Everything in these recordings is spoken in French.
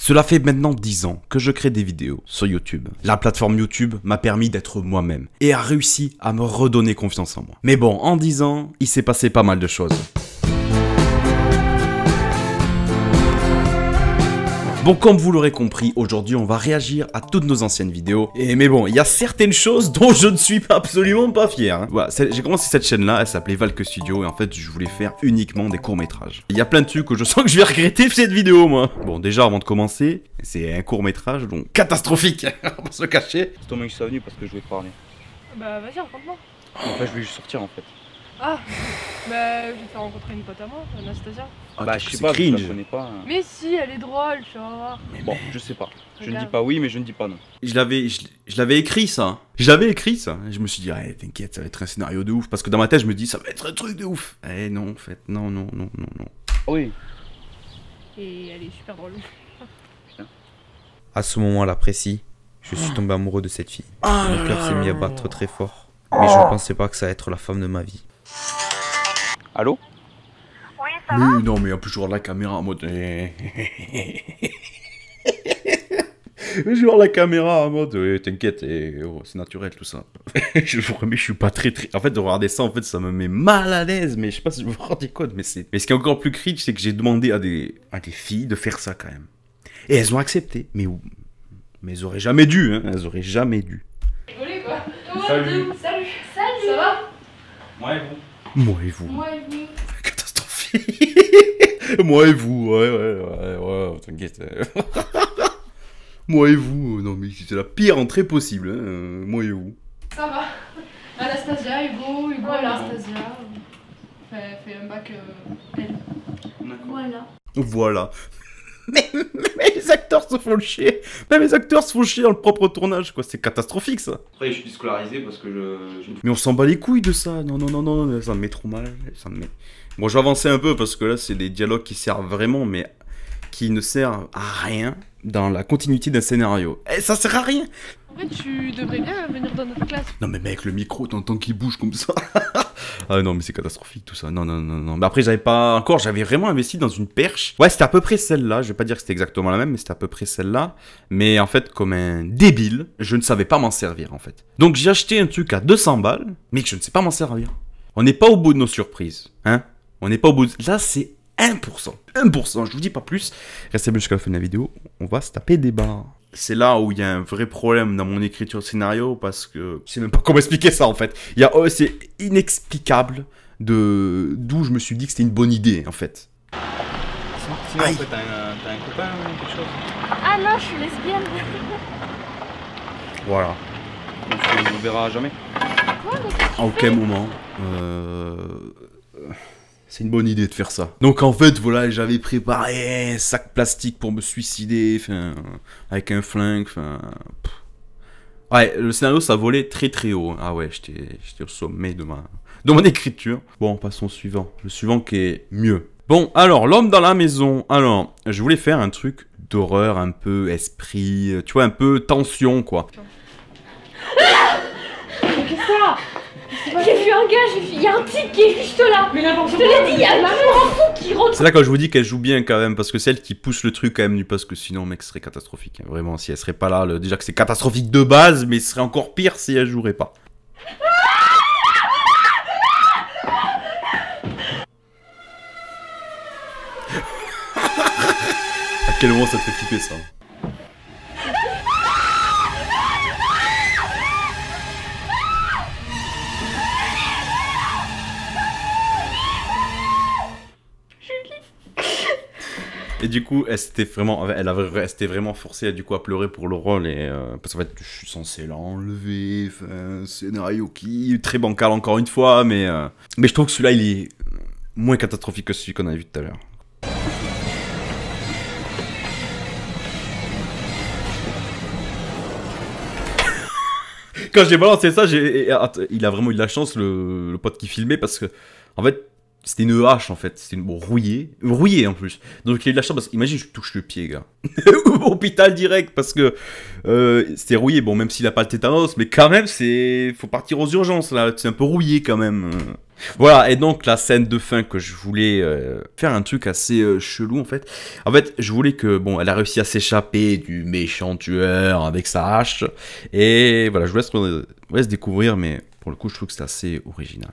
Cela fait maintenant 10 ans que je crée des vidéos sur YouTube. La plateforme YouTube m'a permis d'être moi-même et a réussi à me redonner confiance en moi. Mais bon, en 10 ans, il s'est passé pas mal de choses. Bon, comme vous l'aurez compris, aujourd'hui on va réagir à toutes nos anciennes vidéos. Mais bon, il y a certaines choses dont je ne suis absolument pas fier. Hein. Voilà, j'ai commencé cette chaîne-là, elle s'appelait Valke Studio, et en fait je voulais faire uniquement des courts-métrages. Il y a plein de trucs que je sens que je vais regretter cette vidéo, moi. Bon, déjà avant de commencer, c'est un court-métrage, donc catastrophique, on va se cacher. C'est toi qui suis venu parce que je voulais te parler. Bah vas-y, raconte-moi. En fait, je voulais juste sortir en fait. Ah, bah je vais te faire rencontrer une pote à moi, Anastasia. Bah je sais pas, je la connais pas. Mais si, elle est drôle, tu vas voir. Bon, je sais pas. Je ne dis Regarde. pas oui, mais je ne dis pas non. Je l'avais écrit ça. Je l'avais écrit ça. Je me suis dit, ouais, t'inquiète, ça va être un scénario de ouf. Parce que dans ma tête, je me dis, ça va être un truc de ouf. Eh non, en fait, non. Oui. Et elle est super drôle. À ce moment-là précis, je suis tombé amoureux de cette fille. Mon cœur s'est mis à battre très fort. Mais je ne pensais pas que ça allait être la femme de ma vie. Allô? Oui, ça va? Mais non, mais en plus, je vois la caméra en mode. Je vois la caméra en mode. T'inquiète, oh, c'est naturel tout ça. Je vous remets, je suis pas très. En fait, de regarder ça, en fait, ça me met mal à l'aise. Mais je sais pas si je vous rendez compte. Mais ce qui est encore plus cringe, c'est que j'ai demandé à des filles de faire ça quand même. Et elles ont accepté. Mais elles auraient jamais dû, hein. Elles auraient jamais dû. Rigolez quoi. Salut. Salut. Ça va? Moi et vous. Moi et vous. Catastrophique. Moi et vous, ouais, t'inquiète. Moi et vous, non mais c'est la pire entrée possible, hein. Moi et vous. Ça va. Anastasia, Hugo, Anastasia. Fait un bac L. Voilà. Voilà. Mais les acteurs se font chier. Même les acteurs se font chier dans le propre tournage, quoi. C'est catastrophique, ça. Après, je suis scolarisé parce que Mais on s'en bat les couilles de ça. Non, ça me met trop mal. Bon, je vais avancer un peu parce que là, c'est des dialogues qui servent vraiment, mais qui ne servent à rien dans la continuité d'un scénario. Et ça sert à rien. En fait, tu devrais bien venir dans notre classe. Non, mais mec, le micro, t'entends qu'il bouge comme ça. Ah non, mais c'est catastrophique tout ça. Non. Mais après, j'avais vraiment investi dans une perche. Ouais, c'était à peu près celle-là. Je vais pas dire que c'était exactement la même, mais c'était à peu près celle-là. Mais en fait, comme un débile, je ne savais pas m'en servir en fait. Donc j'ai acheté un truc à 200 balles, mais que je ne sais pas m'en servir. On n'est pas au bout de nos surprises, hein. On n'est pas au bout de... Là, c'est 1%. 1%, je vous dis pas plus. Restez bien jusqu'à la fin de la vidéo. On va se taper des barres. C'est là où il y a un vrai problème dans mon écriture de scénario parce que je sais même pas comment expliquer ça en fait. C'est inexplicable d'où je me suis dit que c'était une bonne idée en fait. Sinon, en fait, t'as un copain ou quelque chose? Ah non, je suis lesbienne. Voilà. Donc, on ne verra jamais. À aucun moment. C'est une bonne idée de faire ça. Donc en fait, voilà, j'avais préparé un sac plastique pour me suicider, enfin, avec un flingue, enfin... Ouais, le scénario, ça volait très très haut. Ah ouais, j'étais au sommet de mon écriture. Bon, passons au suivant. Le suivant qui est mieux. Bon, alors, l'homme dans la maison. Alors, je voulais faire un truc d'horreur, un peu esprit, tu vois, un peu tension, quoi. Qu'est-ce que ça? J'ai vu un gars, il y a un type qui est juste là. Mais n'importe quoi. Je te l'ai dit, il y a un fou qui rentre. C'est là quand je vous dis qu'elle joue bien quand même, parce que c'est elle qui pousse le truc quand même, parce que sinon, mec, ce serait catastrophique. Hein. Vraiment, si elle serait pas là, déjà que c'est catastrophique de base, mais ce serait encore pire si elle jouerait pas. À quel moment ça te fait flipper ça? Et du coup, elle s'était vraiment forcée du coup à pleurer pour le rôle et parce qu'en fait, je suis censé l'enlever. Enfin, scénario qui est très bancal encore une fois, mais je trouve que celui-là il est moins catastrophique que celui qu'on a vu tout à l'heure. Quand j'ai balancé ça, il a vraiment eu de la chance le pote qui filmait parce que en fait. C'était une hache en fait, c'était une rouillée en plus. Donc il a eu de la chance parce qu'imagine je touche le pied gars. Hôpital direct parce que c'était rouillé, bon même s'il a pas le tétanos, mais quand même faut partir aux urgences là, c'est un peu rouillé quand même. Voilà, et donc la scène de fin que je voulais faire un truc assez chelou en fait. En fait je voulais que, bon elle a réussi à s'échapper du méchant tueur avec sa hache. Et voilà, je vous laisse découvrir, mais pour le coup je trouve que c'est assez original.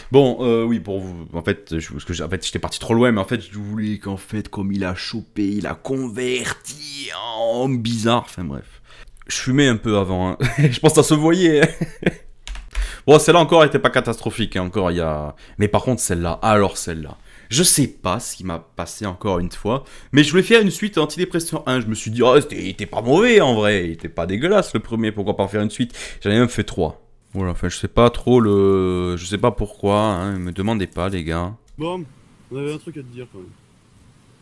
Bon, oui, pour vous, en fait, j'étais parti trop loin, mais en fait, je voulais qu'en fait, comme il a chopé, il a converti en homme bizarre, enfin bref. Je fumais un peu avant, hein. Je pense que ça se voyait. Bon, celle-là encore était pas catastrophique, hein. Encore il y a... Mais par contre, celle-là, alors celle-là, je sais pas ce qui m'a passé encore une fois, mais je voulais faire une suite antidépresseur 1, je me suis dit, oh, il était pas mauvais en vrai, il était pas dégueulasse le premier, pourquoi pas en faire une suite, j'en ai même fait 3. Voilà, enfin, je sais pas trop je sais pas pourquoi, hein, me demandez pas, les gars. Bon, on avait un truc à te dire quand même.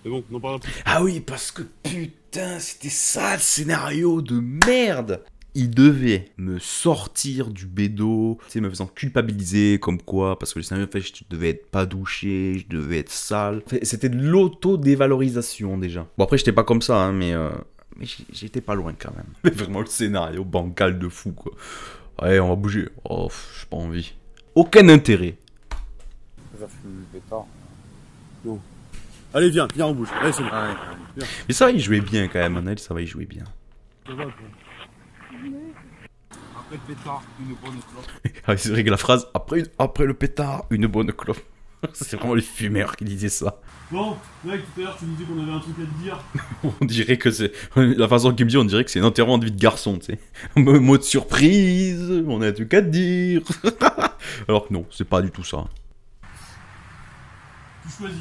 Mais bon, on en parlera plus. Ah oui, parce que putain, c'était ça le scénario de merde. Il devait me sortir du bédo, tu sais, me faisant culpabiliser, comme quoi, parce que le scénario, en fait, je devais être pas douché, je devais être sale. En fait, c'était de l'auto-dévalorisation, déjà. Bon, après, j'étais pas comme ça, hein, mais j'étais pas loin, quand même. Mais vraiment, le scénario bancal de fou, quoi. Allez, on va bouger. Oh, j'ai pas envie. Aucun intérêt. Ça fume le pétard. Non. Allez, viens, on bouge. Allez, c'est bon. Ah ouais. Mais ça va, il jouait bien, quand même, Anel, ça va, il jouait bien. Ça va, quoi. Après le pétard, une bonne clope. Ah, c'est vrai que la phrase, après le pétard, une bonne clope. C'est vraiment les fumeurs qui disaient ça. Bon, mec, tout à l'heure, tu me disais qu'on avait un truc à te dire. On dirait que c'est... La façon qu'il me dit, on dirait que c'est un enterrement de vie de garçon, tu sais. Mot de surprise, on a un truc à te dire. Alors que non, c'est pas du tout ça. Tu choisis.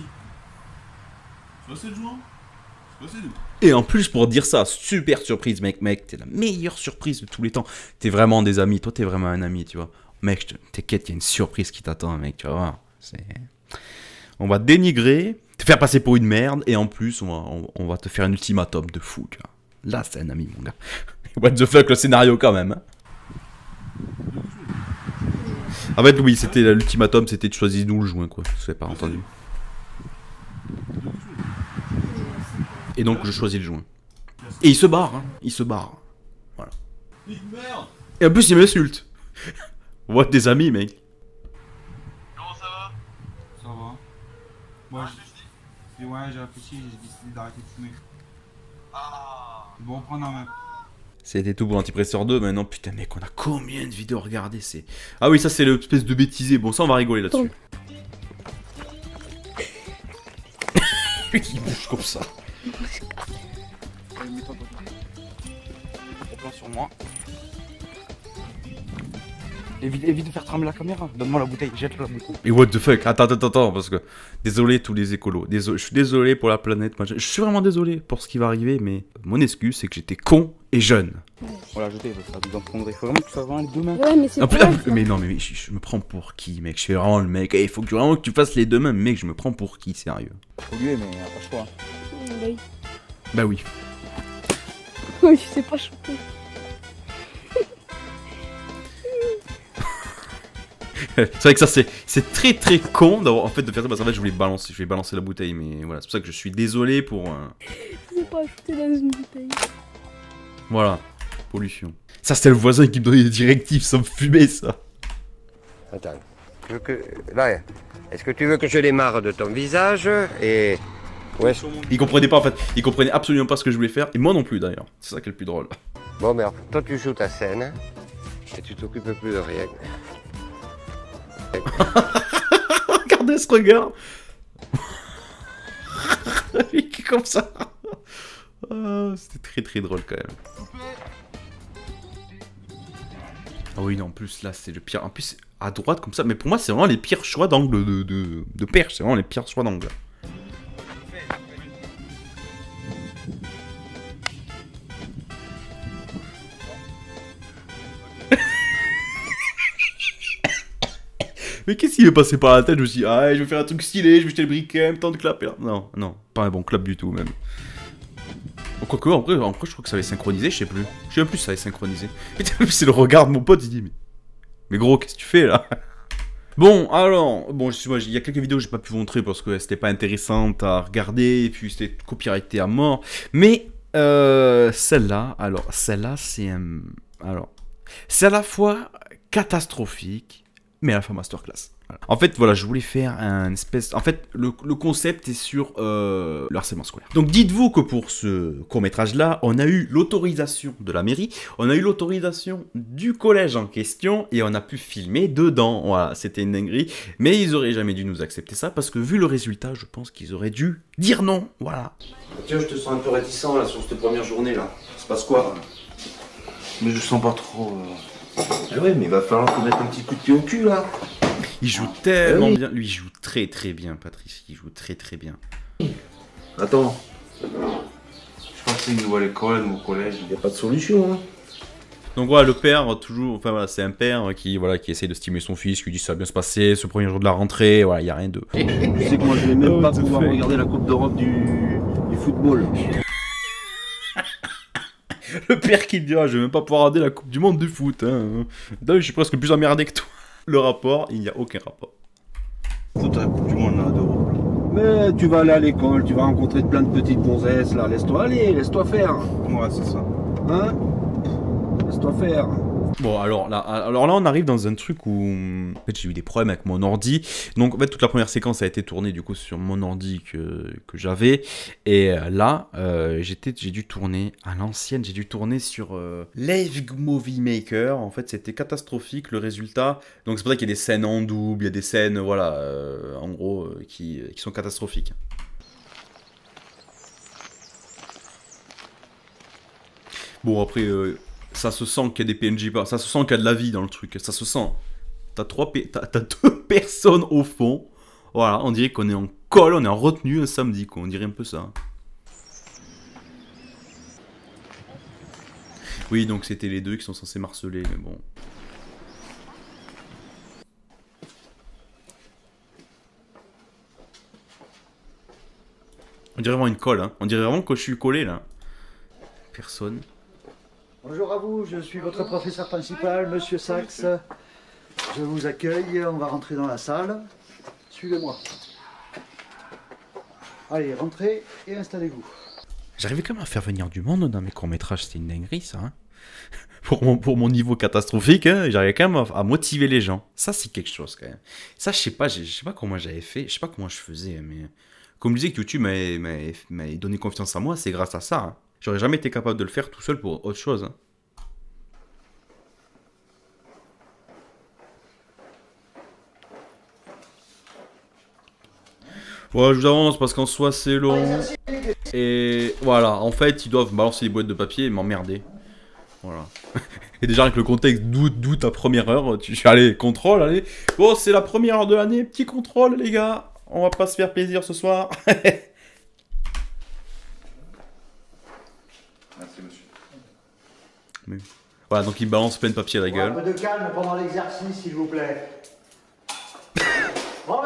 Soit c'est le joint, soit c'est nous. Et en plus, pour dire ça, super surprise, mec, t'es la meilleure surprise de tous les temps. T'es vraiment des amis, toi t'es vraiment un ami, tu vois. Mec, t'inquiète, il y a une surprise qui t'attend, mec, tu vas voir. On va te dénigrer, te faire passer pour une merde, et en plus, on va te faire un ultimatum de fou, tu vois. Là, c'est un ami, mon gars. What the fuck, le scénario, quand même. Hein. En fait, oui, c'était l'ultimatum, c'était de choisir nous le joint, quoi. Je sais pas entendu. Et donc, je choisis le joint. Et il se barre, hein. Il se barre. Voilà. Et en plus, il m'insulte. What, des amis, mec. Ça va. Moi, j'ai réfléchi, j'ai décidé d'arrêter de fumer. Ah. Bon, prendre en main. C'était tout pour l'antipresseur 2, maintenant putain mec, on a combien de vidéos à regarder, c'est... Ah oui, ça c'est l'espèce de bêtisé, bon ça on va rigoler là-dessus. Il bouge comme ça. Mets-toi sur moi. Évite de faire trembler la caméra. Donne-moi la bouteille, jette la bouteille. Et what the fuck, attends, parce que... Désolé tous les écolos, je suis désolé pour la planète, je suis vraiment désolé pour ce qui va arriver, mais mon excuse c'est que j'étais con et jeune. Voilà, jetez, ça va nous en prendre. Il faut vraiment que tu fasses vraiment les deux mains. Ouais, mais c'est pas Mais non, mais je me prends pour qui, mec? Je suis vraiment le mec, il faut vraiment que tu fasses les deux mains, mec, je me prends pour qui, sérieux? Faut lui, mais pas le choix. Oui. Bah oui. Oui, je sais pas chanter. C'est vrai que ça c'est très con d'avoir en fait de faire ça parce qu'en fait je vais balancer la bouteille, mais voilà, c'est pour ça que je suis désolé pour Je sais pas chanter dans une bouteille. voilà, pollution. Ça c'était le voisin qui me donnait des directives, ça me fumait ça. Attends, là, est-ce que tu veux que je démarre de ton visage et... Ouais. Il comprenait pas en fait, il comprenait absolument pas ce que je voulais faire, et moi non plus d'ailleurs, c'est ça qui est le plus drôle. Bon, merde, toi tu joues ta scène, et tu t'occupes plus de rien. Regardez ce regard. Il est comme ça. C'était très drôle quand même. Ah oui, non, en plus là c'est le pire. En plus à droite comme ça, mais pour moi c'est vraiment les pires choix d'angle de perche, c'est vraiment les pires choix d'angle. Mais qu'est-ce qui m'est passé par la tête? Je me suis dit, ah, je vais faire un truc stylé, je vais jeter le briquet, en même temps de clapper. Non, non, pas un bon clap du tout, même. Quoique, en vrai, je crois que ça avait synchronisé, je sais plus. Je sais même plus si ça avait synchronisé. Putain, c'est le regard de mon pote, il dit, mais gros, qu'est-ce que tu fais là? Bon, alors, bon, il y a quelques vidéos que j'ai pas pu vous montrer parce que c'était pas intéressante à regarder, et puis c'était copyrighté à mort. Mais, celle-là, alors, celle-là, c'est un... Alors, c'est à la fois catastrophique, mais à la fois masterclass. Voilà. En fait, voilà, je voulais faire un espèce... En fait, le concept est sur le harcèlement scolaire. Donc, dites-vous que pour ce court-métrage-là, on a eu l'autorisation de la mairie, on a eu l'autorisation du collège en question, et on a pu filmer dedans. Voilà, c'était une dinguerie. Mais ils auraient jamais dû nous accepter ça, parce que vu le résultat, je pense qu'ils auraient dû dire non. Voilà. Tiens, je te sens un peu réticent, là, sur cette première journée, là. Il se passe quoi? Mais je sens pas trop. Ah ouais, mais il va falloir te mettre un petit coup de pied au cul, là. Il joue tellement bien. Lui, il joue très très bien, Patrice. Il joue très très bien. Attends, Je pense que c'est une nouvelle école, un nouveau collège. il n'y a pas de solution, hein. Donc voilà, le père, toujours, enfin voilà, c'est un père qui, voilà, qui essaie de stimuler son fils, qui lui dit ça va bien se passer, ce premier jour de la rentrée, voilà, il n'y a rien de... Tu sais que moi, je vais même pas pouvoir regarder la Coupe d'Europe du football. Le père qui dit, ah, je vais même pas pouvoir regarder la Coupe du Monde de foot, hein. Je suis presque plus emmerdé que toi. Le rapport, il n'y a aucun rapport. Foot à la Coupe du Monde, là, d'Europe. Mais tu vas aller à l'école, tu vas rencontrer plein de petites gonzesses, là. Laisse-toi aller, laisse-toi faire. Ouais, c'est ça. Hein? Laisse-toi faire. Bon, alors là, on arrive dans un truc où... En fait, j'ai eu des problèmes avec mon ordi. Donc, en fait, toute la première séquence a été tournée, du coup, sur mon ordi que j'avais. Et là, j'ai dû tourner à l'ancienne. J'ai dû tourner sur Live Movie Maker. En fait, c'était catastrophique, le résultat. Donc, c'est pour ça qu'il y a des scènes en double. Il y a des scènes, voilà, en gros, qui sont catastrophiques. Bon, après... ça se sent qu'il y a des PNJ, ça se sent qu'il y a de la vie dans le truc, ça se sent. T'as deux personnes au fond, voilà, on dirait qu'on est en colle, on est en retenue un samedi, quoi, on dirait un peu ça. Oui, donc c'était les deux qui sont censés marceler, mais bon. On dirait vraiment une colle, hein, on dirait vraiment que je suis collé, là. Personne. Bonjour à vous, je suis votre professeur principal, Monsieur Sachs. Je vous accueille, on va rentrer dans la salle. Suivez-moi. Allez, rentrez et installez-vous. J'arrivais quand même à faire venir du monde dans mes courts-métrages, c'était une dinguerie ça. Hein. pour mon niveau catastrophique, hein, j'arrivais quand même à motiver les gens. Ça, c'est quelque chose quand même. Ça, je sais pas comment j'avais fait, je sais pas comment je faisais, mais... Comme je disais que YouTube m'avait donné confiance en moi, c'est grâce à ça. Hein. J'aurais jamais été capable de le faire tout seul pour autre chose. Hein. Ouais, je vous avance parce qu'en soi c'est long. Et voilà, en fait, ils doivent balancer les boîtes de papier et m'emmerder. Voilà. Et déjà avec le contexte d'où ta première heure, tu fais allez, contrôle, allez. Bon, c'est la première heure de l'année, petit contrôle les gars. On va pas se faire plaisir ce soir. Merci, monsieur. Mais... Voilà, donc il balance plein de papier à la gueule. Un peu de calme pendant l'exercice, s'il vous plaît. Bon,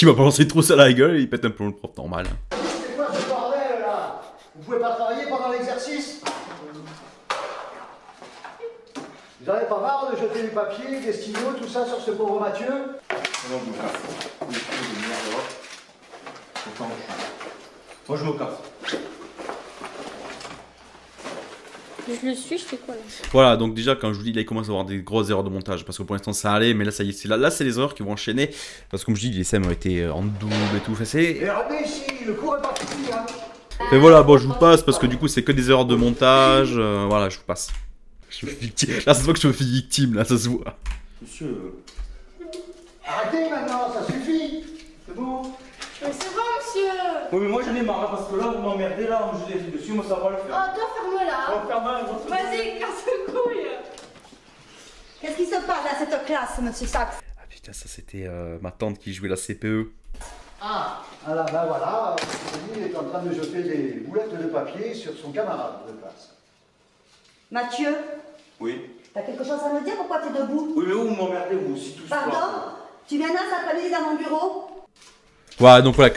Il m'a balancé trop ça à la gueule et il pète un peu le prof, normal. c'est quoi ce bordel là? Vous pouvez pas travailler pendant l'exercice? Vous avez pas marre de jeter des papiers, des stylos, tout ça sur ce pauvre Mathieu? Non, je me casse. Moi, je me casse. Je le suis, je fais quoi là? Voilà, donc déjà quand je vous dis là il commence à avoir des grosses erreurs de montage parce que pour l'instant ça allait, mais là ça y est, là c'est les erreurs qui vont enchaîner parce que comme je dis les scènes ont été en double et tout, c'est... Et regardez ici, le cours est pas fini hein. Et voilà, bon je vous passe parce que du coup c'est que des erreurs de montage, voilà je vous passe. Je me fais victime. Là ça se voit que je me fais victime, là ça se voit. Monsieur. Arrêtez maintenant, ça suffit. C'est bon? Mais c'est bon, monsieur! Oui, mais moi j'en ai marre là parce que là vous m'emmerdez là, je vous ai dit dessus, moi ça va le Oh, faire. toi, ferme-la! Vas-y, casse-couille! Qu'est-ce qui se passe à cette classe, monsieur Sachs? Ah putain, ça c'était ma tante qui jouait la CPE. Ah, alors ben voilà, il est en train de jeter des boulettes de papier sur son camarade de classe. Mathieu, Oui. t'as quelque chose à me dire? Pourquoi t'es debout? Oui, mais vous m'emmerdez vous aussi tous. Pardon? Tu viendras cet après-midi dans mon bureau? Voilà, donc voilà,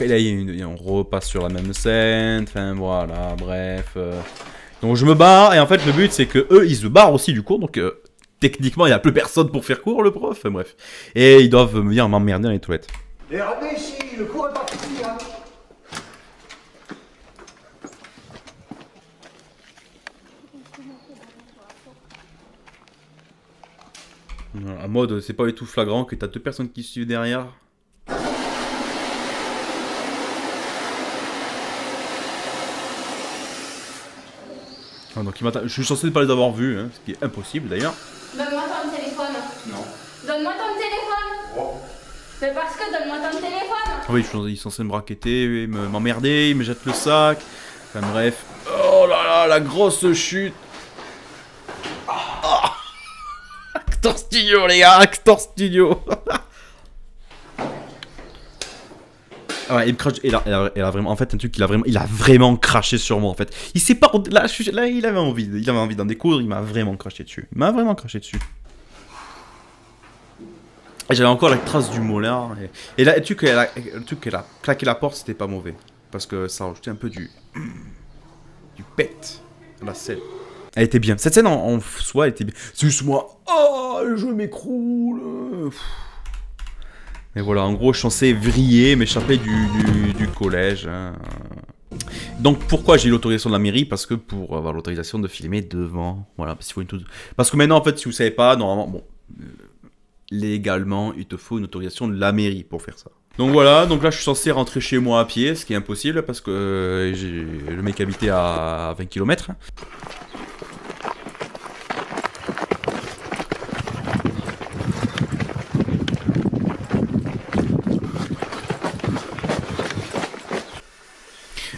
on repasse sur la même scène, enfin voilà, bref. Donc je me barre, et en fait le but c'est que eux ils se barrent aussi du cours, donc techniquement il n'y a plus personne pour faire cours, le prof, enfin, bref. Et ils doivent venir m'emmerder dans les toilettes. Et revenez ici, le cours est parti, hein. En mode, c'est pas du tout flagrant que t'as 2 personnes qui suivent derrière. Ah, donc je suis censé ne pas les avoir vus, hein, ce qui est impossible d'ailleurs. Donne-moi ton téléphone. Non. Donne-moi ton téléphone. Oh. Mais parce que donne-moi ton téléphone. Ah oui, ils sont censés me braqueter, m'emmerder, ils me jettent le sac. Enfin bref. Oh là là, la grosse chute. Ah. Actor Studio les gars, Actor Studio. Ah ouais, il me crache, il a vraiment, en fait, un truc, il a vraiment craché sur moi, en fait. Il sait pas, là, il avait envie d'en découdre, il m'a vraiment craché dessus. Et j'avais encore la trace du molar. Et là, le truc qu'elle a claqué la porte, c'était pas mauvais. Parce que ça rajoutait un peu du pet à la scène. Elle était bien. Cette scène en soi, elle était bien. C'est juste moi, oh, je m'écroule. Mais voilà, en gros, je suis censé vriller, m'échapper du collège. Hein. Donc, pourquoi j'ai eu l'autorisation de la mairie? Parce que pour avoir l'autorisation de filmer devant. Voilà, parce que maintenant, en fait, si vous savez pas, normalement, bon, légalement, il te faut une autorisation de la mairie pour faire ça. Donc voilà, donc là, je suis censé rentrer chez moi à pied, ce qui est impossible parce que le mec habitait à 20 km.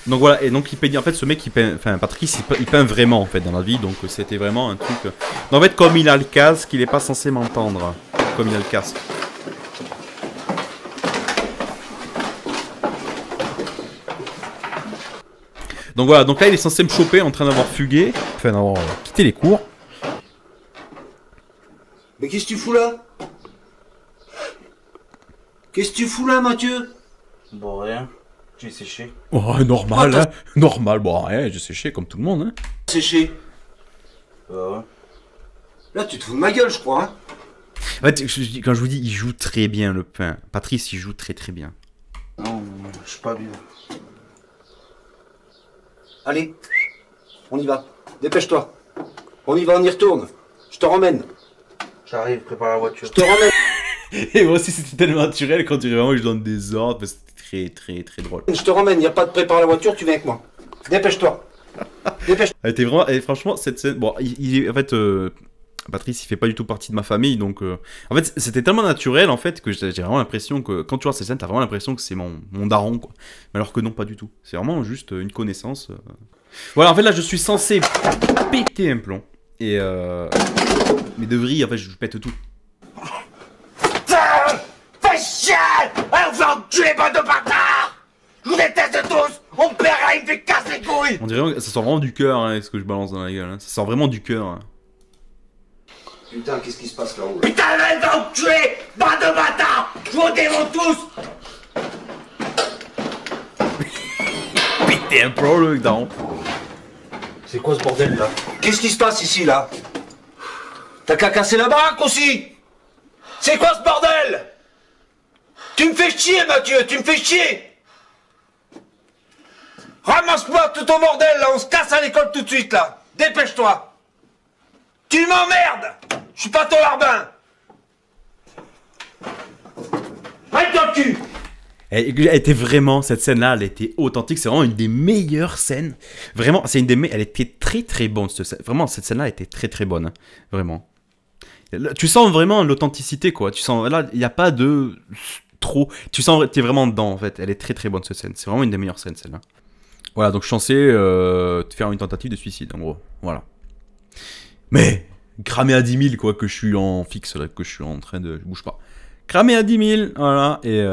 Donc voilà, et donc il peint, en fait ce mec il peint, enfin Patrice il peint vraiment en fait dans la vie, donc c'était vraiment un truc... En fait comme il a le casque, il est pas censé m'entendre, comme il a le casque. Donc voilà, donc là il est censé me choper en train d'avoir fugué, enfin d'avoir quitté les cours. Mais qu'est-ce que tu fous là? Qu'est-ce que tu fous là, Mathieu? Bon, rien. J'ai séché. Oh, normal, hein. Normal, bon, ouais, j'ai séché comme tout le monde, hein. Séché? Ouais. Là, tu te fous de ma gueule, je crois, hein. En fait, quand je vous dis, il joue très bien le pain. Patrice, il joue très très bien. Non, je suis pas bien. Allez, on y va. Dépêche-toi. On y va, on y retourne. Je te ramène. J'arrive, prépare la voiture. Je te ramène. Et moi aussi, c'était tellement naturel quand tu vraiment que je donne des ordres. C'était très drôle. Je te ramène, y a pas de prépare la voiture, tu viens avec moi. Dépêche-toi. Dépêche-toi. Elle était vraiment, et franchement, cette scène, bon, en fait, Patrice, il fait pas du tout partie de ma famille, donc, en fait, c'était tellement naturel, en fait, que j'ai vraiment l'impression que, quand tu vois cette scène, t'as vraiment l'impression que c'est mon daron, quoi. Mais alors que non, pas du tout. C'est vraiment juste une connaissance. Voilà, en fait, là, je suis censé péter un plomb. Et, mais de vrille, en fait, je pète tout. Fais chier! On va enculer, bande de bâtards! Je vous déteste tous! Mon père, il me fait casser les couilles! On dirait que ça sort vraiment du cœur, hein, ce que je balance dans la gueule. Hein. Ça sort vraiment du cœur. Hein. Putain, qu'est-ce qui se passe là-haut? Putain, elle va enculer! Bande de bâtards! Je vous démonte tous! Péter un pro, le daron. C'est quoi ce bordel là? Qu'est-ce qui se passe ici là? T'as qu'à casser la baraque aussi! C'est quoi ce bordel? Tu me fais chier, Mathieu, tu me fais chier! Ramasse-moi tout ton bordel là, on se casse à l'école tout de suite là! Dépêche-toi! Tu m'emmerdes! Je suis pas ton larbin! Arrête-toi le cul! Elle était vraiment, cette scène-là, elle était authentique. C'est vraiment une des meilleures scènes. Vraiment, c'est une des meilleures. Elle était très bonne. Vraiment, cette scène-là était très bonne. Hein. Vraiment. Tu sens vraiment l'authenticité, quoi. Tu sens, là, il n'y a pas de trop. Tu sens, tu es vraiment dedans, en fait. Elle est très bonne, cette scène. C'est vraiment une des meilleures scènes, celle-là. Voilà, donc je suis censé te faire une tentative de suicide, en gros. Voilà. Mais, cramer à 10 000, quoi, que je suis en fixe, là, que je suis en train de... Je bouge pas. Cramer à 10 000, voilà. Et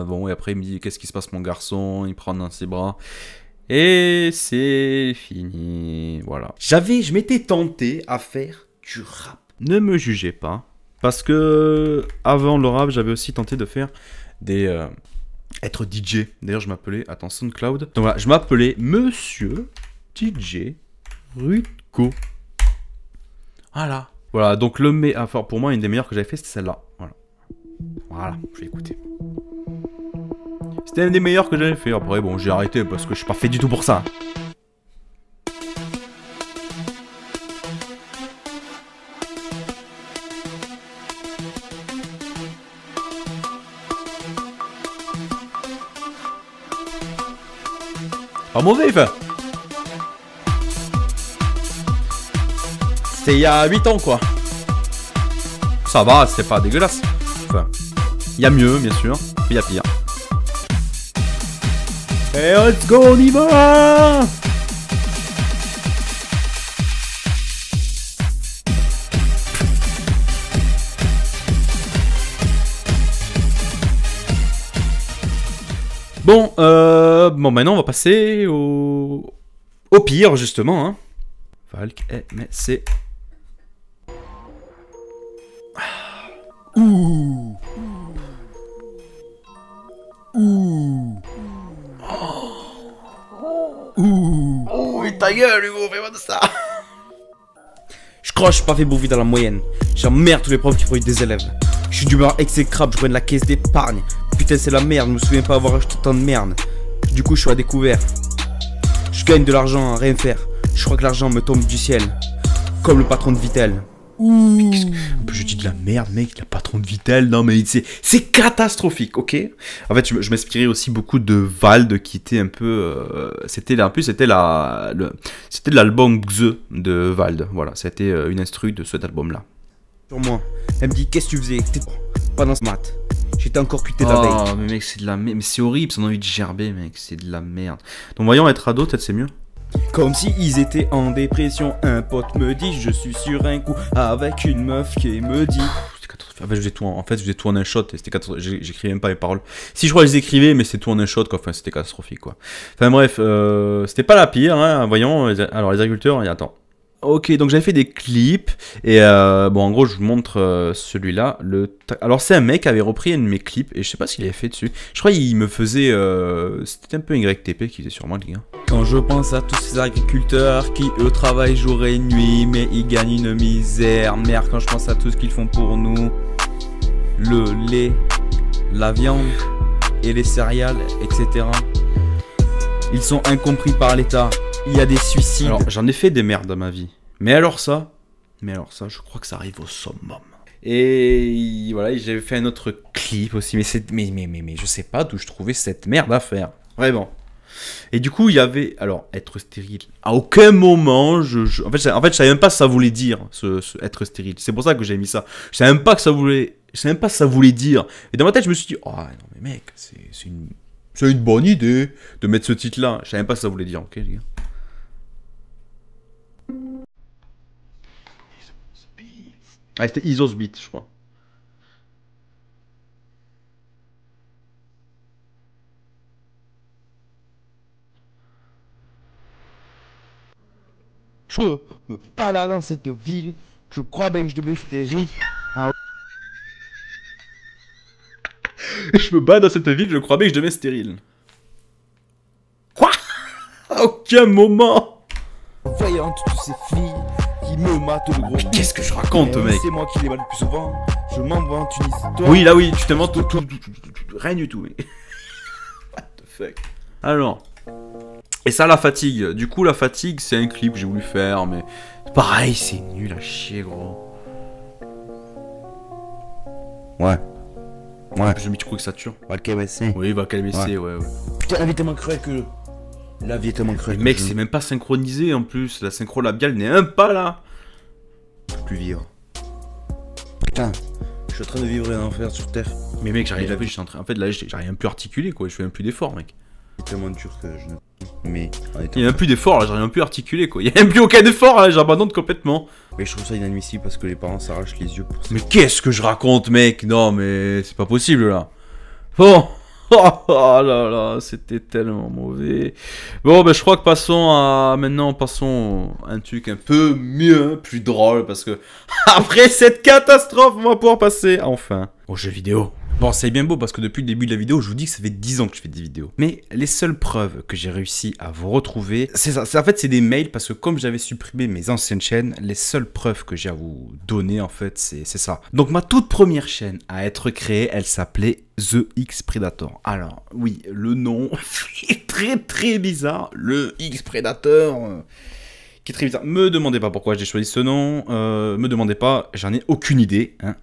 bon, et après, il me dit, qu'est-ce qui se passe, mon garçon? Il me prend dans ses bras. Et c'est fini, voilà. Je m'étais tenté à faire du rap. Ne me jugez pas. Parce que avant le rap, j'avais aussi tenté de faire des... être DJ. D'ailleurs, je m'appelais... Attends, SoundCloud. Donc voilà, je m'appelais Monsieur DJ Rutko. Voilà. Voilà, donc enfin, pour moi, une des meilleures que j'avais fait, c'était celle-là. Voilà. Voilà, je vais écouter. C'était une des meilleures que j'avais fait. Après, bon, j'ai arrêté parce que je suis pas fait du tout pour ça. Pas mauvais, enfin. C'était il y a 8 ans, quoi. Ça va, c'est pas dégueulasse. Enfin, il y a mieux, bien sûr. Mais il y a pire. Et let's go, on y va! Bon, maintenant on va passer au pire, justement, hein. Valk, mais c'est... Ouh. Ouh. Ouh. Oh, mais ta gueule, Hugo, fais-moi de ça. Je crois que je suis pas fait bouffer dans la moyenne. J'emmerde tous les profs qui produisent des élèves. Je suis d'humeur exécrable, je prends de la caisse d'épargne. Putain, c'est la merde, je me souviens pas avoir acheté tant de merde. Du coup, je suis à découvert. Je gagne de l'argent à rien faire. Je crois que l'argent me tombe du ciel. Comme le patron de Vitel. Ouh. Je dis de la merde, mec, le patron de Vitel. Non, mais c'est catastrophique, ok. En fait, je m'inspirais aussi beaucoup de Vald, qui était un peu... c'était de l'album Xe de Vald. Voilà, c'était une instru de cet album-là. Sur moi. Elle me dit, qu'est-ce que tu faisais? Pas dans ce mat. J'étais encore cuité de la veille. Oh, mais mec, c'est de la merde. Mais c'est horrible, ça a envie de gerber, mec. C'est de la merde. Donc, voyons être ado, peut-être c'est mieux. Comme si ils étaient en dépression. Un pote me dit, je suis sur un coup avec une meuf qui me dit. En fait, je faisais tout en un shot. J'écrivais même pas les paroles. Si, je crois que je les écrivais, mais c'est tout en un shot, quoi. Enfin, c'était catastrophique, quoi. Enfin, bref, c'était pas la pire, hein. Voyons. Alors, les agriculteurs, attends. Ok, donc j'avais fait des clips, et bon, en gros, je vous montre celui-là. Alors, c'est un mec qui avait repris un de mes clips, et je sais pas ce qu'il avait fait dessus. Je crois qu'il me faisait... C'était un peu YTP qui faisait sur moi, les gars. Quand je pense à tous ces agriculteurs qui, eux, travaillent jour et nuit, mais ils gagnent une misère. Merde, quand je pense à tout ce qu'ils font pour nous. Le lait, la viande, et les céréales, etc. Ils sont incompris par l'État. Il y a des suicides. Alors, j'en ai fait des merdes dans ma vie. Mais alors ça, je crois que ça arrive au summum. Et voilà, j'avais fait un autre clip aussi. Mais je sais pas d'où je trouvais cette merde à faire. Vraiment. Et du coup, il y avait... Alors, être stérile. À aucun moment, en fait, je savais même pas ce que ça voulait dire, être stérile. C'est pour ça que j'ai mis ça. Je savais même pas que ça voulait... Je savais même pas ce que ça voulait dire. Et dans ma tête, je me suis dit... Oh, non, mais mec, c'est une bonne idée de mettre ce titre-là. Je savais même pas ce que ça voulait dire, ok, les gars. Ah, c'était Isos Beat, je crois. Je me balade dans cette ville. Je crois bien que je devais stérile. Je me bats dans cette ville, je crois bien que je deviens stérile. Quoi? À aucun moment. Voyant toutes ces filles qui me matent le gros. Qu'est-ce que je raconte, mec? C'est moi qui les bats le plus souvent. Je m'invente une histoire. Oui, là, oui, tu t'inventes tout. Rien du tout, mais. What the fuck? Alors. Et ça, la fatigue. Du coup, la fatigue, c'est un clip que j'ai voulu faire, mais. Pareil, c'est nul à chier, gros. Ouais. Ouais. J'ai mis du coup que ça tue. Va le KBC. Oui, va le KBC, ouais. Putain, la vie est tellement crue que. La vie est tellement crue. Mec, c'est même pas synchronisé en plus. La synchro labiale n'est même pas là. Je peux plus vivre. Putain, je suis en train de vivre un enfer sur Terre. Mais mec, j'arrive plus, en fait, là, j'arrive même plus à articuler, quoi. Je fais même plus d'efforts, mec. C'est tellement dur que je ne. Mais. Il y a même plus d'efforts, là, j'arrive même plus à articuler, quoi. Il y a même plus aucun effort, là, j'abandonne complètement. Mais je trouve ça inadmissible parce que les parents s'arrachent les yeux pour ça. Mais qu'est-ce que je raconte, mec? Non, mais c'est pas possible, là. Bon. Oh là là, c'était tellement mauvais. Bon, ben je crois que maintenant passons à un truc un peu mieux, plus drôle, parce que après cette catastrophe, on va pouvoir passer enfin aux jeux vidéo. Bon, c'est bien beau parce que depuis le début de la vidéo, je vous dis que ça fait 10 ans que je fais des vidéos. Mais les seules preuves que j'ai réussi à vous retrouver, c'est ça. En fait, c'est des mails parce que comme j'avais supprimé mes anciennes chaînes, les seules preuves que j'ai à vous donner, en fait, c'est ça. Donc, ma toute première chaîne à être créée, elle s'appelait The X Predator. Alors, oui, le nom est très très bizarre. Le X Predator... qui est très bizarre. Me demandez pas pourquoi j'ai choisi ce nom. Me demandez pas, j'en ai aucune idée. Hein.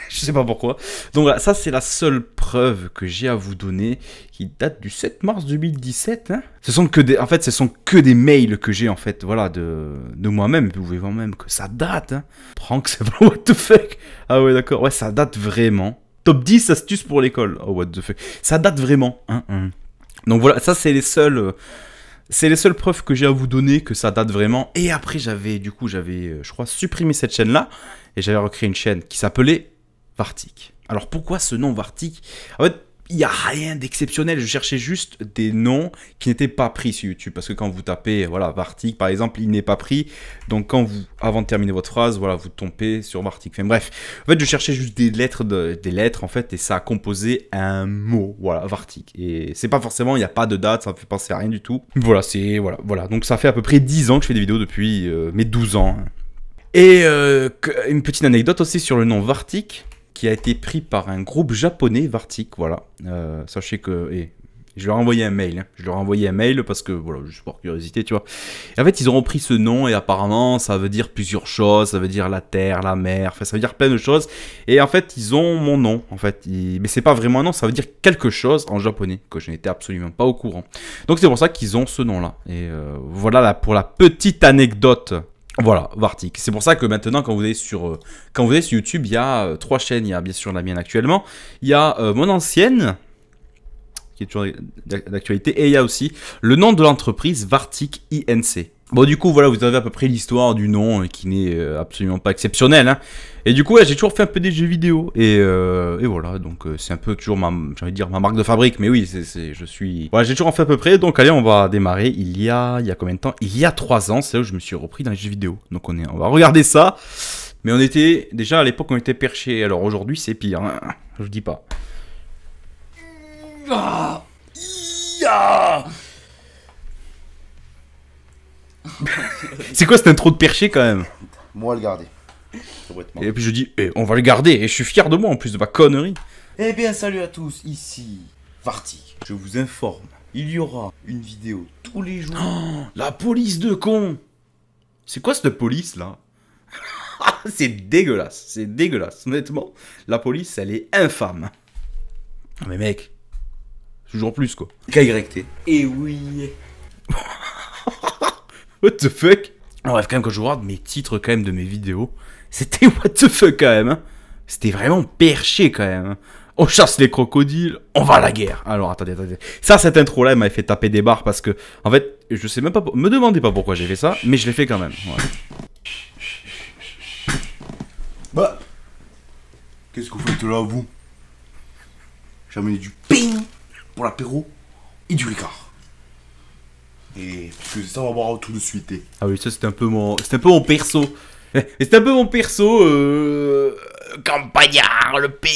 Je sais pas pourquoi. Donc voilà, ça c'est la seule preuve que j'ai à vous donner, qui date du 7 mars 2017. Hein. Ce sont que des mails que j'ai en fait, voilà, de moi-même. Vous pouvez voir même que ça date. Hein. Prank, c'est pas what the fuck. Ah ouais, d'accord. Ouais, ça date vraiment. Top 10 astuces pour l'école. Oh what the fuck. Ça date vraiment. Hein. Donc voilà, ça c'est les seules. C'est les seules preuves que j'ai à vous donner que ça date vraiment. Et après, j'avais, je crois, supprimé cette chaîne-là. Et j'avais recréé une chaîne qui s'appelait Vartic. Alors, pourquoi ce nom Vartic? En fait, il n'y a rien d'exceptionnel. Je cherchais juste des noms qui n'étaient pas pris sur YouTube. Parce que quand vous tapez, voilà, Vartic, par exemple, il n'est pas pris. Donc, avant de terminer votre phrase, voilà, vous tombez sur Vartic. Enfin, bref. En fait, je cherchais juste des lettres, en fait, et ça a composé un mot. Voilà, Vartic. Et c'est pas forcément, il n'y a pas de date, ça me fait penser à rien du tout. Voilà, voilà. Donc, ça fait à peu près 10 ans que je fais des vidéos depuis mes 12 ans. Et une petite anecdote aussi sur le nom Vartic, qui a été pris par un groupe japonais, Vartic, voilà. Sachez que... je leur ai envoyé un mail. Hein. Je leur ai envoyé un mail parce que, voilà, juste par curiosité, tu vois. Et en fait, ils ont repris ce nom et apparemment, ça veut dire plusieurs choses. Ça veut dire la terre, la mer, enfin, ça veut dire plein de choses. Et en fait, ils ont mon nom, en fait. Mais c'est pas vraiment un nom, ça veut dire quelque chose en japonais, que je n'étais absolument pas au courant. Donc, c'est pour ça qu'ils ont ce nom-là. Et voilà là, pour la petite anecdote. Voilà, Vartic. C'est pour ça que maintenant, quand vous allez sur YouTube, il y a 3 chaînes. Il y a bien sûr la mienne actuellement. Il y a mon ancienne, qui est toujours d'actualité. Et il y a aussi le nom de l'entreprise, Vartic INC. Bon, du coup, voilà, vous avez à peu près l'histoire du nom qui n'est absolument pas exceptionnel. Hein. Et du coup, ouais, j'ai toujours fait un peu des jeux vidéo. Et voilà, donc c'est un peu toujours j'ai envie de dire ma marque de fabrique. Mais oui, je suis... Voilà, j'ai toujours en fait à peu près. Donc allez, on va démarrer. Il y a combien de temps? Il y a 3 ans, c'est là où je me suis repris dans les jeux vidéo. Donc on va regarder ça. Mais on était... Déjà, à l'époque, on était perché. Alors aujourd'hui, c'est pire. Hein. Je vous dis pas. C'est quoi cette intro de perché quand même? Moi, le garder. Et puis je dis, on va le garder. Et je suis fier de moi en plus de ma connerie. Eh bien, salut à tous, ici Vartic. Je vous informe, il y aura une vidéo tous les jours. Oh, la police de con. C'est quoi cette police là? C'est dégueulasse, honnêtement. La police, elle est infâme. Mais mec, toujours plus quoi. KYT. Et oui. What the fuck? Alors bref, quand même, quand je regarde mes titres quand même de mes vidéos, c'était what the fuck quand même. Hein. C'était vraiment perché quand même. Hein. On chasse les crocodiles, on va à la guerre. Alors attendez. Ça, cette intro-là, elle m'avait fait taper des barres parce que, en fait, je sais même pas, me demandez pas pourquoi j'ai fait ça, mais je l'ai fait quand même. Ouais. Bah, qu'est-ce que vous faites là, vous? J'ai amené du pain pour l'apéro et du ricard. Et parce que ça, on va boire tout de suite. Ah oui, ça c'était un peu mon perso. C'était un peu mon perso, campagnard, le pain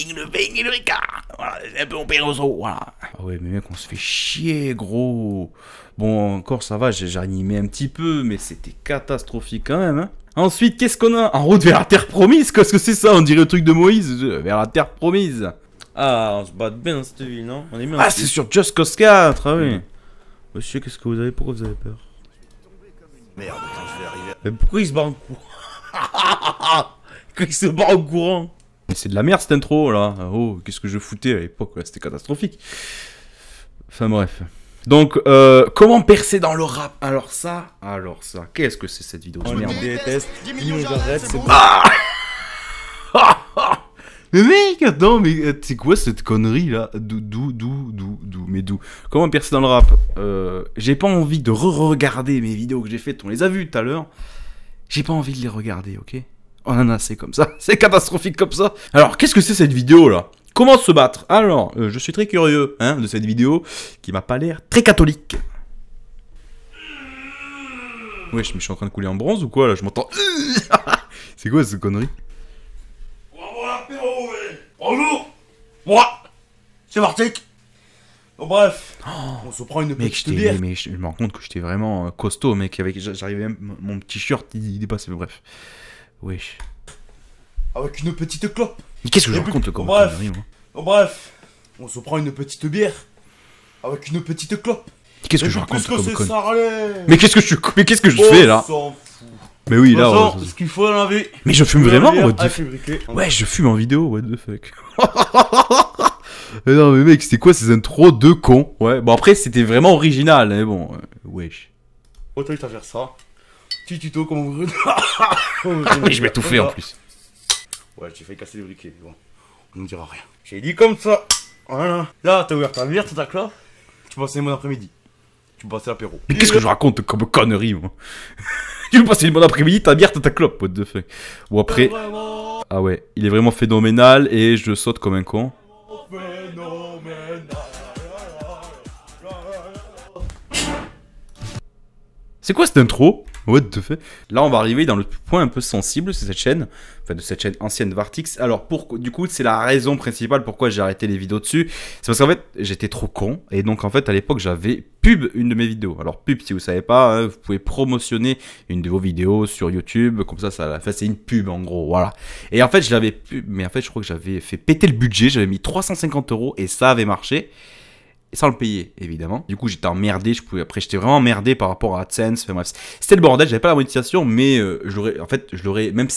et le ricard. Voilà, c'est un peu mon perso, voilà. Ah ouais, mais mec, on se fait chier, gros. Bon, encore ça va, j'ai animé un petit peu, mais c'était catastrophique quand même, hein. Ensuite, qu'est-ce qu'on a? En route vers la terre promise? Qu'est-ce que c'est ça? On dirait le truc de Moïse, vers la terre promise. Ah, on se bat bien dans cette ville, non? On est bien. Ah, c'est sur Just Cause 4, ah oui. Monsieur, qu'est-ce que vous avez? Pourquoi vous avez peur? Merde, attends, je vais arriver. Mais pourquoi il se bat en courant? Pourquoi il se bat en courant? Mais c'est de la merde cette intro là. Oh, qu'est-ce que je foutais à l'époque? C'était catastrophique. Enfin bref. Donc, comment percer dans le rap? Alors ça. Qu'est-ce que c'est cette vidéo? Je me déteste. J'arrête, c'est bon. Mais mec, attends, mais c'est quoi cette connerie là? Mais d'où? Comment percer dans le rap? J'ai pas envie de re-regarder mes vidéos que j'ai faites, on les a vues tout à l'heure. J'ai pas envie de les regarder, ok? On en a assez comme ça, c'est catastrophique comme ça. Alors, qu'est-ce que c'est cette vidéo là? Comment se battre? Alors, je suis très curieux hein, de cette vidéo qui m'a pas l'air très catholique. Wesh, mais je suis en train de couler en bronze ou quoi là? Je m'entends. C'est quoi cette connerie? Bonjour. Moi, c'est Martic. Bon, bref, on se prend une Mec, petite bière. mais je me rends compte que j'étais vraiment costaud, mec. J'arrivais même, mon petit shirt il dépassait, mais bref. Wesh. Avec une petite clope. Mais qu'est-ce que je raconte comme bref, connerie, moi? bref, on se prend une petite bière. Avec une petite clope. Qu'est-ce que je raconte comme connerie? connerie? Mais qu'est-ce que je fais là? Mais oui, là. Façon, ce qu'il faut dans la vie. Mais je fume vraiment, what the fuck? Ouais, je fume en vidéo, what the fuck. Non, mais mec, c'était quoi ces intros de cons? Ouais, bon, après, c'était vraiment original, mais bon, wesh. Autant que t'as faire ça. Petit tuto, comment vous. Et je vais tout faire en plus. Ouais, j'ai failli casser le briquet. Bon, on ne dira rien. J'ai dit comme ça. Voilà. Là, t'as ouvert ta bière, t'as ta clope. Tu passais une bonne après-midi. Tu passais l'apéro. Mais qu'est-ce que je raconte comme connerie, moi? Tu veux passer une bonne après-midi, ta bière, t'as ta clope, what the fuck. Bon, après. Ah ouais, il est vraiment phénoménal et je saute comme un con. C'est quoi cette intro? What the fuck? Là, on va arriver dans le point un peu sensible de cette chaîne, enfin de cette chaîne ancienne Vartix. Alors, du coup, c'est la raison principale pourquoi j'ai arrêté les vidéos dessus. C'est parce qu'en fait, j'étais trop con. Et donc, en fait, à l'époque, j'avais pub une de mes vidéos. Alors, pub, si vous savez pas, hein, vous pouvez promotionner une de vos vidéos sur YouTube. Comme ça, c'est une pub en gros. Voilà. Et en fait, je l'avais pub, mais en fait, je crois que j'avais fait péter le budget. J'avais mis 350 € et ça avait marché. Et sans le payer, évidemment. Du coup, j'étais emmerdé. Après, j'étais vraiment emmerdé par rapport à AdSense. Enfin, bref, c'était le bordel. J'avais pas la monétisation, mais je l'aurais, même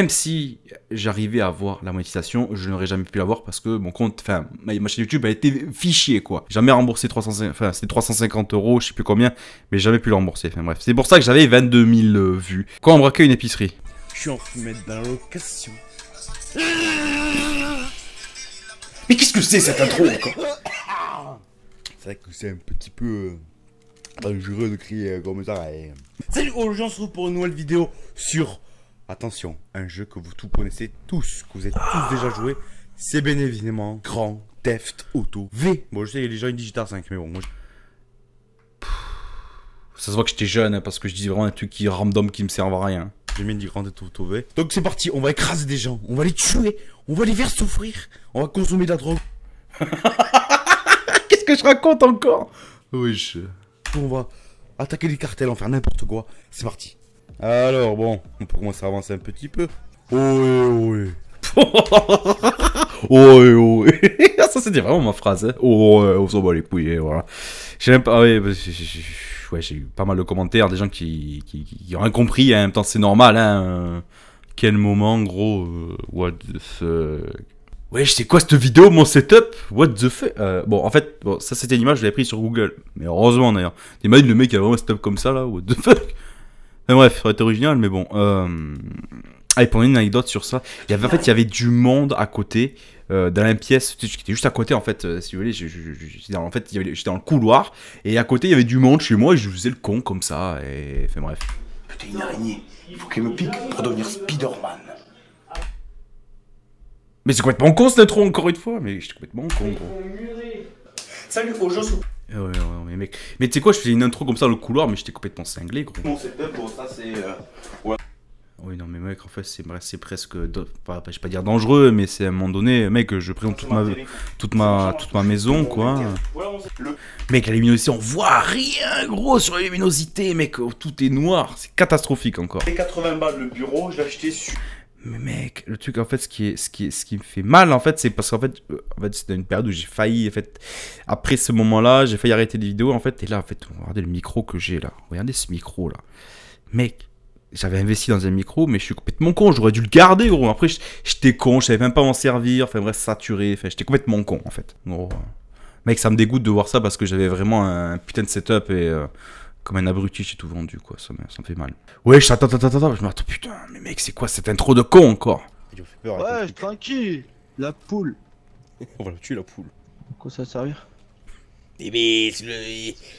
si j'arrivais à avoir la monétisation, je n'aurais jamais pu l'avoir parce que mon compte, enfin, ma chaîne YouTube, elle était fichier, quoi. J'ai jamais remboursé 350 €, je sais plus combien, mais j'ai jamais pu le rembourser. Enfin, bref, c'est pour ça que j'avais 22 000 vues. Quand on braquait une épicerie. Je suis en fumette dans la location. Mais qu'est-ce que c'est cette intro encore? C'est vrai que c'est un petit peu dangereux de crier comme ça. Salut aux gens, on se retrouve pour une nouvelle vidéo sur, attention, un jeu que vous tous connaissez tous, que vous êtes tous déjà joué. C'est bien évidemment Grand Theft Auto V. Bon, je sais, les gens ils disent GTA 5, mais bon, moi ça se voit que j'étais jeune hein, parce que je disais vraiment un truc qui random qui me servent à rien. J'ai mis Grand Theft Auto V. Donc c'est parti, on va écraser des gens, on va les tuer, on va les faire souffrir, on va consommer de la drogue. Qu'est-ce que je raconte encore? Oui, on va attaquer les cartels, en faire n'importe quoi. C'est parti. Alors bon, on peut commencer à avancer un petit peu. Oui. Oui. Ça c'était vraiment ma phrase. Hein. On s'en bat les couilles, voilà. J'ai même pas. Ouais, j'ai eu pas mal de commentaires, des gens qui ont rien compris. En même temps, c'est normal. Hein. Quel moment, gros. What the fuck. Ouais, c'est quoi cette vidéo, mon setup? What the fuck? Bon, en fait, ça c'était une image, je l'avais prise sur Google. Mais heureusement d'ailleurs. T'imagines le mec qui a vraiment un setup comme ça là? What the fuck? Mais bref, ça aurait été original, mais bon. Et pour une anecdote sur ça, il y avait du monde à côté, dans la même pièce, qui était juste à côté en fait, si vous voulez, j'étais dans le couloir, et à côté il y avait du monde chez moi, et je faisais le con comme ça, et enfin bref. Putain, une araignée, il faut qu'elle me pique pour devenir Spider-Man. Mais c'est complètement con cette intro encore une fois, mais j'étais complètement con gros. Salut aux gens. Ouais, mais mec, mais tu sais quoi, je faisais une intro comme ça dans le couloir, mais j'étais complètement cinglé gros. Mon setup, bon ça c'est... Ouais. Oui, non, mais mec, en fait, c'est presque, je vais pas dire dangereux, mais c'est à un moment donné, mec, je présente toute ma maison, quoi. Mec, la luminosité, on voit rien, gros, sur la luminosité, mec, tout est noir, c'est catastrophique encore. 80 balles le bureau, je l'ai acheté sur... Mais mec, le truc, en fait, ce qui me fait mal, en fait, c'est parce qu'en fait, c'était une période où j'ai failli, en fait, après ce moment-là, j'ai failli arrêter les vidéos, en fait, et là, en fait, regardez le micro que j'ai, là, regardez ce micro, là. Mec, j'avais investi dans un micro, mais je suis complètement con, j'aurais dû le garder, gros. Après, j'étais con, je savais même pas m'en servir, enfin bref, saturé, enfin, j'étais complètement con, en fait. Gros. Mec, ça me dégoûte de voir ça parce que j'avais vraiment un putain de setup et comme un abruti, j'ai tout vendu, quoi. Ça me fait mal. Ouais, attends, je me dis, putain, mais mec, c'est quoi cette intro de con encore? Ouais, tranquille, la poule. On va la tuer, la poule. Quoi ça va servir? Bébé,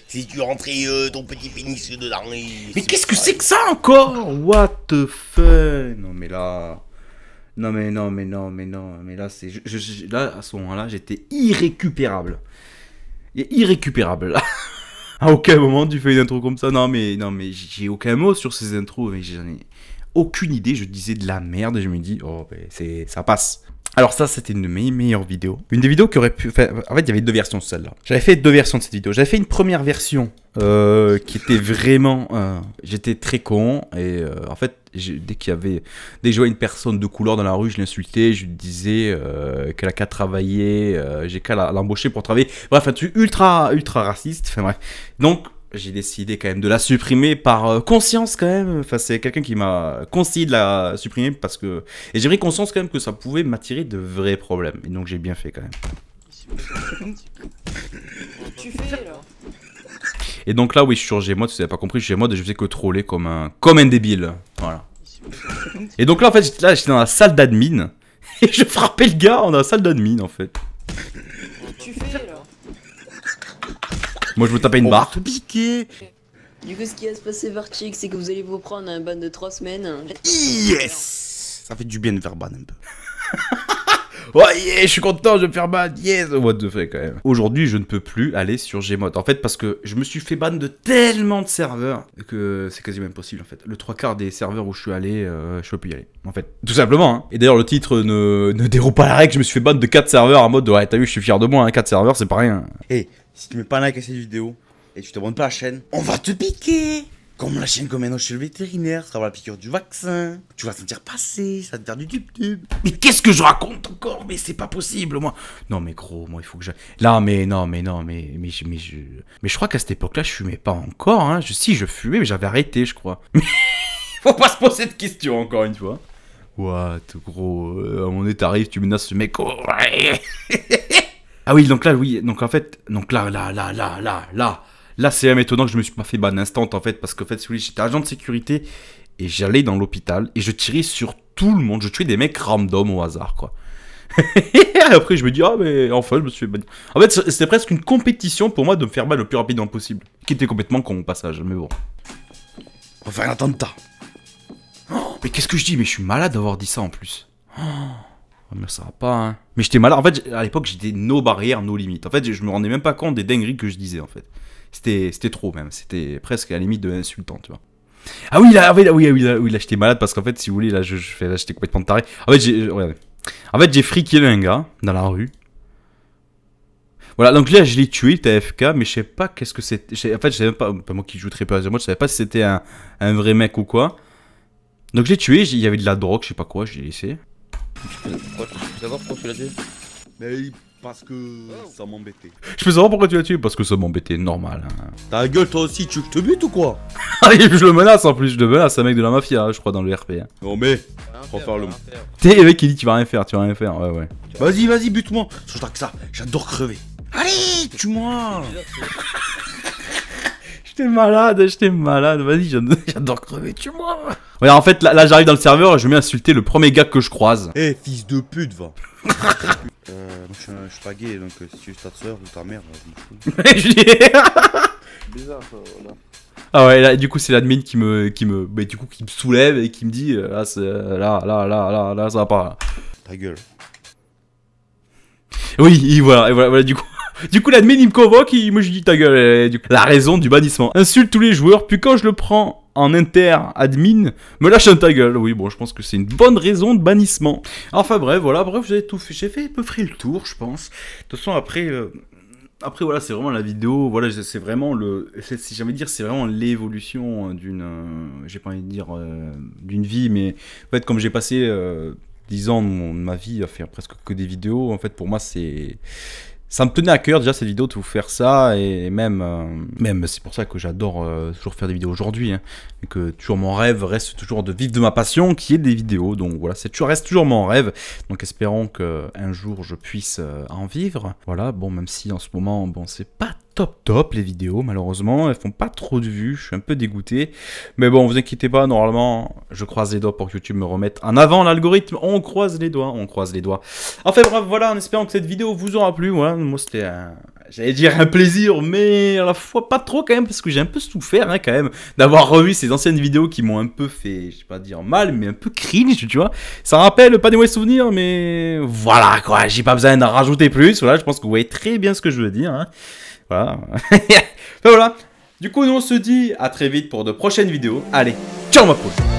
si tu rentrais ton petit pénis dedans. Mais qu'est-ce que c'est que ça encore? What the fuck? Non mais là... Non mais non, mais non, mais non, mais là c'est... là, à ce moment-là, j'étais irrécupérable. Irrécupérable, là. À aucun moment tu fais une intro comme ça. Non mais j'ai aucun mot sur ces intros, mais j'en ai aucune idée. Je disais de la merde et je me dis, oh, ben, ça passe. Alors ça, c'était une de mes meilleures vidéos. Une des vidéos qui aurait pu... Enfin, en fait, il y avait deux versions de celle-là. J'avais fait deux versions de cette vidéo. J'avais fait une première version qui était vraiment... j'étais très con. Et en fait, dès que je voyais une personne de couleur dans la rue, je l'insultais. Je lui disais qu'elle a qu'à travailler. J'ai qu'à l'embaucher pour travailler. Bref, un truc ultra raciste. Enfin bref. Donc... j'ai décidé quand même de la supprimer par conscience quand même. Enfin, c'est quelqu'un qui m'a conseillé de la supprimer parce que... Et j'ai pris conscience quand même que ça pouvait m'attirer de vrais problèmes. Et donc j'ai bien fait quand même. Tu fais là. Et donc là, oui, je suis sur Gmod, si vous n'avez pas compris, je suis Gmod et je faisais que troller comme un débile. Voilà. Et donc là, en fait, j'étais dans la salle d'admin. Et je frappais le gars dans la salle d'admin, en fait. Tu fais là. Moi, je me tapais une barre. Piqué. Du coup, ce qui va se passer, Varchik, c'est que vous allez vous prendre un ban de 3 semaines. Yes. Ça fait du bien de faire ban un peu. Ouais, yeah, je suis content de me faire ban. Yes. What the fuck, quand même. Aujourd'hui, je ne peux plus aller sur Gmod. En fait, parce que je me suis fait ban de tellement de serveurs que c'est quasiment impossible, en fait. Le 3/4 des serveurs où je suis allé, je peux plus y aller. En fait, tout simplement. Hein. Et d'ailleurs, le titre ne déroule pas la règle. Je me suis fait ban de 4 serveurs en mode, ouais, t'as vu, je suis fier de moi. Hein, 4 serveurs, c'est pas rien. Hey, si tu mets pas un like à cette vidéo et tu t'abonnes pas à la chaîne, on va te piquer. Comme la chienne comme maintenant chez le vétérinaire, ça va la piqûre du vaccin. Tu vas te sentir passer, ça va te faire du tube-tube. Mais qu'est-ce que je raconte encore? Mais c'est pas possible, moi. Non, mais gros, moi, il faut que je... Là, mais non, mais je crois qu'à cette époque-là, je fumais pas encore, hein. Si, je fumais, mais j'avais arrêté, je crois. Mais faut pas se poser de questions, encore une fois. What, gros, à mon état t'arrives, tu menaces ce mec. Oh, ouais. Ah oui, donc là, oui, donc en fait, donc là, c'est même étonnant que je me suis pas fait ban instant, en fait, parce qu'en fait, si vous voulez, j'étais agent de sécurité et j'allais dans l'hôpital et je tirais sur tout le monde. Je tuais des mecs random au hasard, quoi. Et après, je me dis, ah, mais enfin, je me suis fait ban. En fait, c'était presque une compétition pour moi de me faire ban le plus rapidement possible. Qui était complètement con au passage, mais bon. On va faire un attentat. Oh, mais qu'est-ce que je dis? Mais je suis malade d'avoir dit ça en plus. Oh, mais ça va pas, hein. Mais j'étais malade. En fait, à l'époque, j'étais no barrière, no limite. En fait, je me rendais même pas compte des dingueries que je disais, en fait. C'était trop même, c'était presque à la limite de l'insultant, tu vois. Ah oui, là, là j'étais malade parce qu'en fait, si vous voulez, là, j'étais complètement taré. En fait, j'ai friqué un gars dans la rue. Voilà, donc là, je l'ai tué, il était AFK, mais je sais pas qu'est-ce que c'était. En fait, je savais même pas moi qui joue très peu à moi, je savais pas si c'était un vrai mec ou quoi. Donc je l'ai tué, il y avait de la drogue, je sais pas quoi, je l'ai laissé. Tu peux savoir pourquoi tu l'as tué? Mais parce que ça m'embêtait. Je peux savoir pourquoi tu l'as tué? Parce que ça m'embêtait, normal. Hein. Ta gueule, toi aussi, tu veux que je te bute ou quoi? Je le menace en plus, je le menace, c'est un mec de la mafia, hein, je crois, dans le RP. Hein. Non mais, faut faire le mot. T'es le mec qui dit tu vas rien faire, ouais. Vas-y, bute-moi. Je que ça, j'adore crever. Allez, tue-moi. J'étais malade, vas-y, j'adore crever, tue-moi. Ouais, en fait, là j'arrive dans le serveur et je vais insulter le premier gars que je croise. Eh, fils de pute, va. Je suis pas gay, donc si tu es ta soeur ou ta mère, je m'en fous. Bizarre ça, voilà. Ah ouais, là, du coup, c'est l'admin qui me soulève et qui me dit, là, ça va pas. Ta gueule. Oui, et voilà, du coup, l'admin, il me convoque, moi, je dis ta gueule, et, du coup, la raison du bannissement. Insulte tous les joueurs, puis quand je le prends en inter-admin, me lâche un ta gueule. Oui, bon, je pense que c'est une bonne raison de bannissement. Enfin, bref, voilà, j'ai tout fait. J'ai fait à peu près le tour, je pense. De toute façon, après, voilà, c'est vraiment la vidéo, voilà, c'est vraiment si j'ai envie de dire, c'est vraiment l'évolution d'une, j'ai pas envie de dire, d'une vie, mais en fait, comme j'ai passé 10 ans de ma vie à faire presque que des vidéos, en fait, pour moi, ça me tenait à cœur déjà cette vidéo de vous faire ça, et même c'est pour ça que j'adore toujours faire des vidéos aujourd'hui, hein, et que toujours mon rêve reste toujours de vivre de ma passion qui est des vidéos. Donc voilà, reste toujours mon rêve, donc espérons qu'un jour je puisse en vivre. Voilà, bon, même si en ce moment, bon, c'est pas top les vidéos, malheureusement, elles font pas trop de vues, je suis un peu dégoûté, mais bon, vous inquiétez pas, normalement, je croise les doigts pour que YouTube me remette en avant l'algorithme, on croise les doigts. Enfin bref, voilà, en espérant que cette vidéo vous aura plu, voilà, moi c'était j'allais dire un plaisir, mais à la fois pas trop quand même, parce que j'ai un peu souffert hein, quand même d'avoir revu ces anciennes vidéos qui m'ont un peu fait, je sais pas dire mal, mais un peu cringe, tu vois. Ça rappelle pas des mauvais souvenirs, mais voilà quoi, j'ai pas besoin d'en rajouter plus. Voilà, je pense que vous voyez très bien ce que je veux dire. Hein. Voilà. Enfin, voilà. Du coup, nous on se dit à très vite pour de prochaines vidéos. Allez, ciao ma poule.